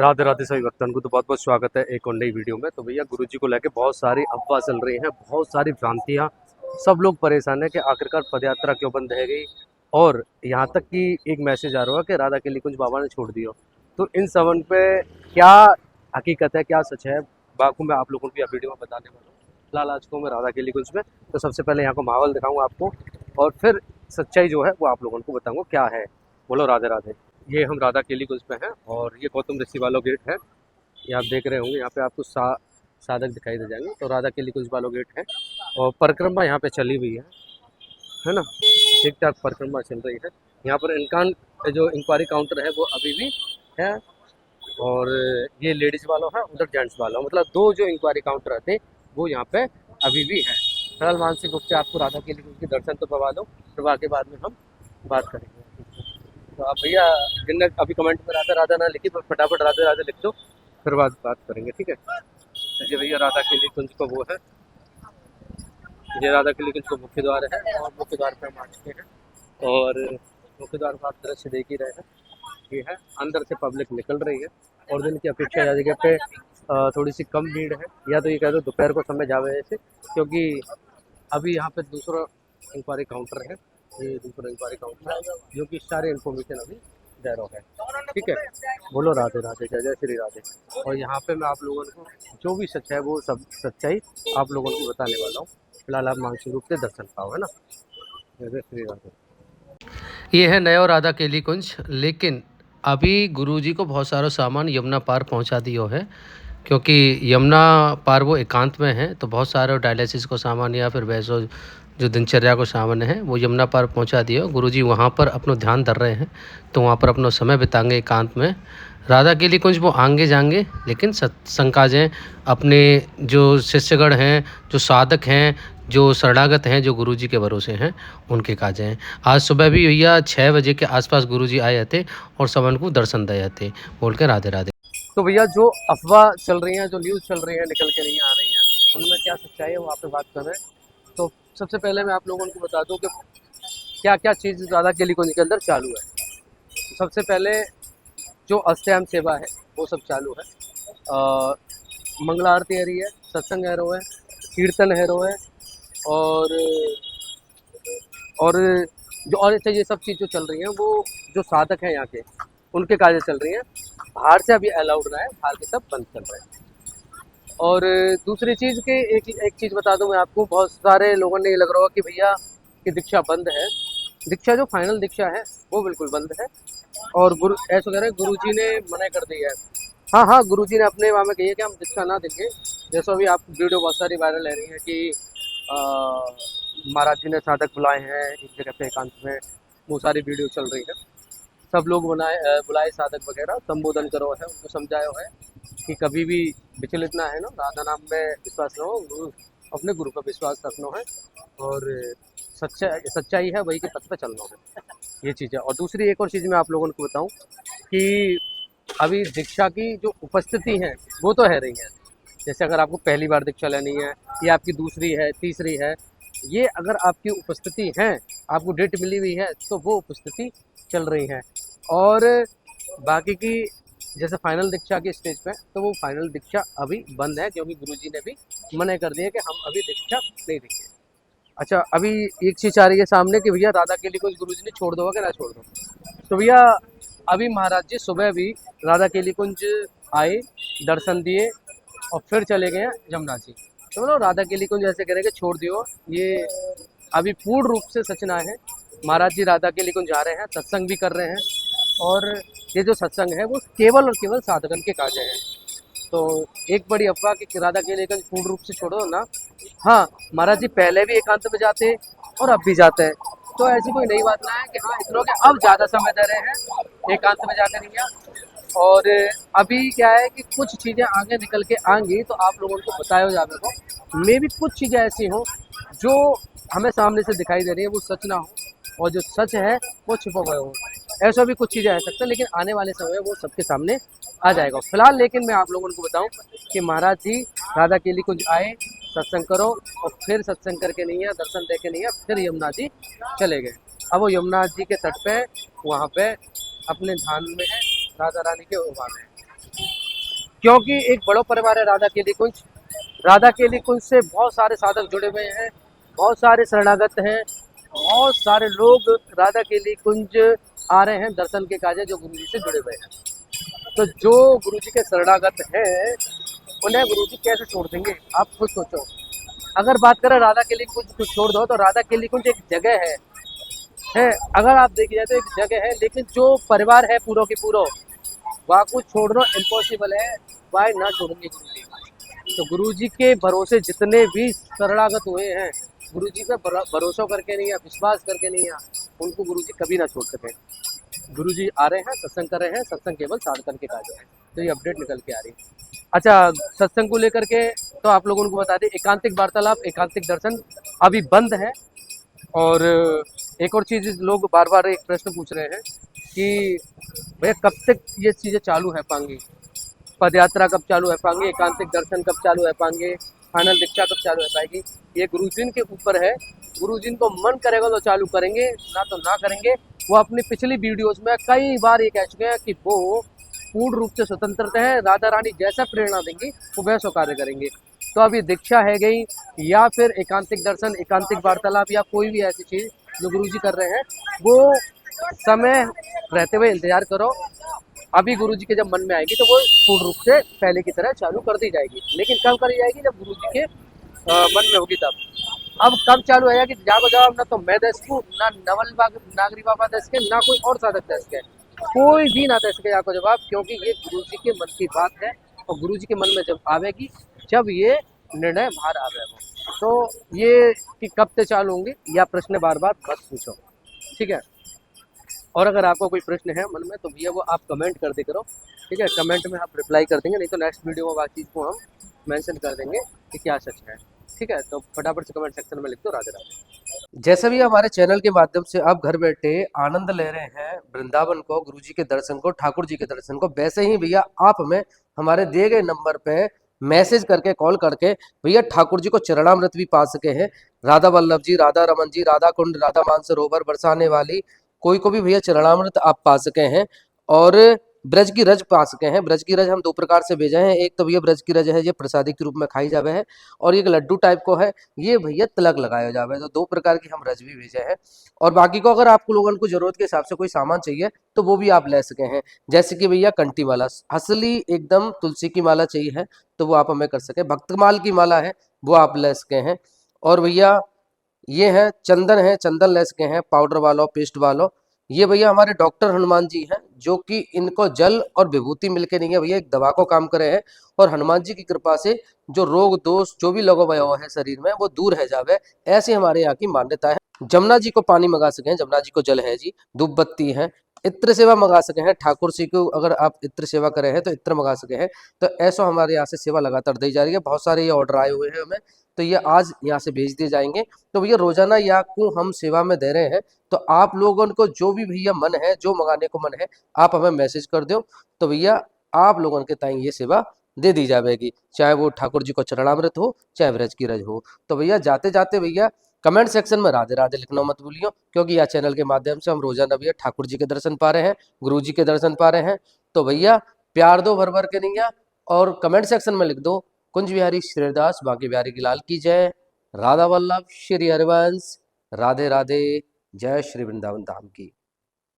राधे राधे सभी भक्तों को तो बहुत बहुत स्वागत है एक और नई वीडियो में। तो भैया गुरुजी को लेके बहुत सारी अफवाह चल रही हैं, बहुत सारी भ्रांतियां, सब लोग परेशान है कि आखिरकार पदयात्रा क्यों बंद है गई। और यहाँ तक कि एक मैसेज आ रहा है कि राधा के लिए कुछ बाबा ने छोड़ दिया। तो इन सबन पे क्या हकीकत है, क्या सच है, बाकी मैं आप लोगों को वीडियो में बताने वाला हूँ। फिलहाल आज को मैं राधा के लिए कुछ में तो सबसे पहले यहाँ को माहौल दिखाऊंगा आपको, और फिर सच्चाई जो है वो आप लोगों को बताऊंगा क्या है। बोलो राधे राधे। ये हम राधा केली कुंज पे हैं और ये गौतम ऋषि वालों गेट है। ये आप देख रहे होंगे, यहाँ पे आपको साधक दिखाई दे जाएंगे। तो राधा केली कुंज वालों गेट है और परिक्रमा यहाँ पे चली हुई है ना, ठीक ठाक परिक्रमा चल रही है। यहाँ पर इनकान जो इंक्वायरी काउंटर है वो अभी भी है, और ये लेडीज़ वालों है, उधर जेंट्स वालों, मतलब दो जो इंक्वायरी काउंटर रहते वो यहाँ पे अभी भी है। फिलहाल मानसिक रूप से आपको राधा केली कुंज के दर्शन तो करवा दो, फिर बाकी बाद में हम बात करेंगे। तो आप भैया जिनने अभी कमेंट में राधा राधा ना लिखी तो फटाफट राधे राधे लिख दो, फिर बात करेंगे, ठीक है। ये भैया राधा केली कुंज का वो है, ये राधा केली कुंज का मुख्य द्वार है और मुख्य द्वार पे हम आ चुके हैं। और मुख्य द्वार का आप दृश्य देख ही रहे हैं, ये है अंदर से पब्लिक निकल रही है और दिन की अपेक्षा या जगह पे थोड़ी सी कम भीड़ है, या तो ये कह दो दोपहर को समय जावे ऐसे, क्योंकि अभी यहाँ पे दूसरा इंक्वायरी काउंटर है, ये दूसरा इंक्वायरी काउंटर है जो कि सारे इन्फॉर्मेशन अभी दे रहा है, ठीक है। बोलो राधे राधे, जय जय श्री राधे। और यहाँ पे मैं आप लोगों को जो भी सच है वो सब सच्चाई आप लोगों को बताने वाला हूँ। फिलहाल आप मानसिक रूप से दर्शन पाओ, है ना। जय जय श्री राधे। ये है नया राधा केली कुंज, लेकिन अभी गुरुजी को बहुत सारा सामान यमुना पार पहुंचा दियो है, क्योंकि यमुना पार वो एकांत में है। तो बहुत सारे डायलिसिस को सामान या फिर वैसो जो दिनचर्या को सामान है वो यमुना पार पहुंचा दियो। गुरुजी वहाँ पर अपना ध्यान धर रहे हैं, तो वहाँ पर अपना समय बिताएंगे एकांत में। राधा केली कुंज वो आगे जाएंगे, लेकिन सत्संग काजें अपने जो शिष्यगण हैं, जो साधक हैं, जो शरणागत हैं, जो गुरुजी के भरोसे हैं, उनके काजें हैं। आज सुबह भी भैया 6 बजे के आसपास गुरुजी आए थे और सबन को दर्शन दिए थे, बोल के राधे राधे। तो भैया जो अफवाह चल रही हैं, जो न्यूज़ चल रही है, निकल के नहीं आ रही हैं, उनमें क्या सच्चाई है वो आप पे बात कर रहे हैं। तो सबसे पहले मैं आप लोगों को बता दूं कि क्या क्या चीज़ राधा केली कुंज के अंदर चालू है। सबसे पहले जो अष्टयाम सेवा है वो सब चालू है, मंगला आरती है रही है, सत्संग है रो है, कीर्तन है रो है, और और जो और अच्छा ये सब चीज़ जो चल रही हैं वो जो साधक हैं यहाँ के उनके कार्य चल रही हैं। बाहर से अभी अलाउड ना है, बाहर के सब बंद चल रहे हैं। और दूसरी चीज़ के एक चीज़ बता दूं मैं आपको, बहुत सारे लोगों ने ये लग रहा होगा कि भैया कि दीक्षा बंद है। दीक्षा जो फाइनल दीक्षा है वो बिल्कुल बंद है, और गुरु ऐसा कह रहे हैं गुरु जी ने मना कर दिया है। हाँ हाँ, गुरु जी ने अपने वहाँ में कही है कि हम दीक्षा ना देंगे। जैसा अभी आप वीडियो बहुत सारी वायरल ले रही है कि महाराज जी ने साधक बुलाए हैं एक जगह पे एकांत में, वो सारी वीडियो चल रही है। सब लोग बुलाए साधक वगैरह, संबोधन करो है, उनको समझाया है कि कभी भी विचलित ना है ना, राधा नाम में विश्वास रहो, अपने गुरु पर विश्वास रखना है, और सच्चाई है वही के पथ पे चलना है, ये चीज़ है। और दूसरी एक और चीज़ मैं आप लोगों को बताऊं कि अभी दीक्षा की जो उपस्थिति है वो तो है रही है। जैसे अगर आपको पहली बार दीक्षा लेनी है, या आपकी दूसरी है, तीसरी है, ये अगर आपकी उपस्थिति है, आपको डेट मिली हुई है, तो वो उपस्थिति चल रही है। और बाकी की जैसे फाइनल दीक्षा की स्टेज पे, तो वो फाइनल दीक्षा अभी बंद है, क्योंकि गुरुजी ने भी मना कर दिया कि हम अभी दीक्षा नहीं देंगे। अच्छा, अभी एक चीज़ आ रही है सामने कि भैया राधा केली कुंज गुरुजी ने छोड़ दो कि ना छोड़ दो। तो भैया अभी महाराज जी सुबह भी राधा केली कुंज आए, दर्शन दिए और फिर चले गए यमुना जी। तो मतलब राधा केली कुंज ऐसे कह रहे कि छोड़ दियो, ये अभी पूर्ण रूप से सच ना है। महाराज जी राधा केली कुंज जा रहे हैं, सत्संग भी कर रहे हैं, और ये जो सत्संग है वो केवल और केवल साधकन के काजे हैं। तो एक बड़ी अफवाह कि राधा केली कुंज पूर्ण रूप से छोड़ो ना, हाँ महाराज जी पहले भी एकांत में जाते और अब भी जाते हैं, तो ऐसी कोई नई बात ना है कि हाँ इतनों के अब ज़्यादा समय दे रहे हैं एकांत में जाकर नहीं है। और अभी क्या है कि कुछ चीज़ें आगे निकल के आएंगी तो आप लोगों को बताया जाने को, मे भी कुछ चीज़ें ऐसी हों जो हमें सामने से दिखाई दे रही है वो सच ना हो, और जो सच है वो छुपा हुआ हो। ऐसा भी कुछ चीज़ें आ सकता है, लेकिन आने वाले समय में वो सबके सामने आ जाएगा। फिलहाल लेकिन मैं आप लोगों को बताऊं कि महाराज जी राधा केली कुंज आए, सत्संग करो, और फिर सत्संग करके नहीं है, दर्शन दे के नहीं है, फिर यमुना जी चले गए। अब वो यमुना जी के तट पे वहाँ पे अपने ध्यान में है, राधा रानी के उभा में है। क्योंकि एक बड़ा परिवार है राधा केली कुंज। राधा केली कुंज से बहुत सारे साधक जुड़े हुए हैं, बहुत सारे शरणागत हैं, बहुत सारे लोग राधा केली कुंज आ रहे हैं दर्शन के काजे जो गुरु जी से जुड़े हुए हैं। तो जो गुरु जी के शरणागत हैं उन्हें गुरु जी कैसे छोड़ देंगे, आप खुद सोचो। अगर बात करें राधा केली कुंज को छोड़ दो तो राधा केली कुंज एक जगह है, अगर आप देखिए जाए तो एक जगह है, लेकिन जो परिवार है पूरा के पूरा वहाँ को छोड़ना इम्पॉसिबल है। वाई ना छोड़ेंगे गुरु जी। तो गुरु जी के भरोसे जितने भी शरणागत हुए हैं, गुरु जी पे भरोसा करके नहीं है, विश्वास करके नहीं है, उनको गुरु जी कभी ना छोड़ सके। गुरु जी आ रहे हैं, सत्संग कर रहे हैं, सत्संग केवल साधकन के काज है। तो ये अपडेट निकल के आ रही है। अच्छा, सत्संग को लेकर के तो आप लोगों को बता दें, एकांतिक वार्तालाप, एकांतिक दर्शन अभी बंद है। और एक और चीज़ लोग बार बार एक प्रश्न पूछ रहे हैं कि भैया कब तक ये चीज़ें चालू है पाएंगी, पद यात्रा कब चालू है पाएंगे, एकांतिक दर्शन कब चालू है पाएंगे, फाइनल दीक्षा कब चालू है पाएगी। ये गुरुजिन के ऊपर है। गुरुजिन को मन करेगा तो चालू करेंगे, ना तो ना करेंगे। वो अपनी पिछली वीडियोस में कई बार ये कह चुके हैं कि वो पूर्ण रूप से स्वतंत्र है, राधा रानी जैसा प्रेरणा देंगी वो वैसा कार्य करेंगे। तो अब ये दीक्षा है गई या फिर एकांतिक दर्शन, एकांतिक वार्तालाप या कोई भी ऐसी चीज़ जो गुरुजी कर रहे हैं, वो समय रहते हुए इंतजार करो। अभी गुरुजी के जब मन में आएगी तो वो पूर्ण रूप से पहले की तरह चालू कर दी जाएगी। लेकिन कब करी जाएगी, जब गुरुजी के मन में होगी तब। अब कब चालू है कि जागो जवाब, ना तो मैं दस को, ना नवल नागरी बाबा दस के, ना कोई और साधक दस के, कोई भी ना दे सके जाको जवाब, क्योंकि ये गुरुजी के मन की बात है। और गुरुजी के मन में जब आवेगी, जब ये निर्णय बाहर आवेगा। तो ये कि कब से चालू होंगे या प्रश्न बार बार मत पूछो, ठीक है। और अगर आपको कोई प्रश्न है मन में तो भैया वो आप कमेंट कर दे करो, ठीक है। कमेंट में आप रिप्लाई कर देंगे, नहीं तो नेक्स्ट वीडियो में बात चीज़ को हम मेंशन कर देंगे कि क्या सच है, ठीक है। तो फटाफट से कमेंट सेक्शन में लिख दो राधे राधे। जैसे भी हमारे चैनल के माध्यम से आप घर बैठे आनंद ले रहे हैं वृंदावन को, गुरु जी के दर्शन को, ठाकुर जी के दर्शन को, वैसे ही भैया आप हमें हमारे दिए गए नंबर पे मैसेज करके, कॉल करके भैया ठाकुर जी को चरणामृत भी पा सके हैं। राधा वल्लभ जी, राधा रमन जी, राधा कुंड, राधा मानसरोवर, बरसाने वाली, कोई को भी भैया चरणामृत आप पा सके हैं। और ब्रज की रज पा सके हैं। ब्रज की रज हम दो प्रकार से भेजे हैं। एक तो भैया ब्रज की रज है, ये प्रसादी के रूप में खाई जावे है, और एक लड्डू टाइप को है, ये भैया तिलक लगाया जावे। तो दो प्रकार की हम रज भी भेजे हैं। और बाकी को अगर आपको लोगों को जरूरत के हिसाब से कोई सामान चाहिए तो वो भी आप ले सके हैं। जैसे कि भैया कंठी माला, असली एकदम तुलसी की माला चाहिए है तो वो आप हमें कर सके। भक्तमाल की माला है वो आप ले सके हैं। और भैया ये है चंदन, है चंदन ले सके हैं, पाउडर वालों, पेस्ट वालों। ये भैया हमारे डॉक्टर हनुमान जी हैं, जो कि इनको जल और विभूति मिलके नहीं है भैया, एक दवा को काम करे हैं। और हनुमान जी की कृपा से जो रोग दोष जो भी लगा हुआ है शरीर में वो दूर है जावे, ऐसी हमारे यहाँ की मान्यता है। जमुना जी को पानी मंगा सके हैं, जमुना जी को जल है जी, धूप बत्ती है, इत्र सेवा मंगा सके हैं। ठाकुर जी को अगर आप इत्र सेवा करे हैं तो इत्र मंगा सके हैं। तो ऐसा हमारे यहाँ से सेवा लगातार दी जा रही है। बहुत सारे ये ऑर्डर आए हुए हैं हमें, तो ये आज यहाँ से भेज दिए जाएंगे। तो भैया रोजाना या को हम सेवा में दे रहे हैं, तो आप लोगों को जो भी भैया मन है, जो मंगाने को मन है, आप हमें मैसेज कर दो, तो भैया आप लोगों के ताई ये सेवा दे दी जाएगी। चाहे वो ठाकुर जी को चरणामृत हो, चाहे व्रज की रज हो। तो भैया जाते जाते भैया कमेंट सेक्शन में राधे राधे लिखना मत भूलियो, क्योंकि यह चैनल के माध्यम से हम रोजाना भैया ठाकुर जी के दर्शन पा रहे हैं, गुरु जी के दर्शन पा रहे हैं। तो भैया प्यार दो भर भर के नहीं, और कमेंट सेक्शन में लिख दो कुंज बिहारी श्रीदास बांके बिहारी की लाल की जय, राधा वल्लभ श्री हरिवंश, राधे राधे, जय श्री वृंदावन धाम की।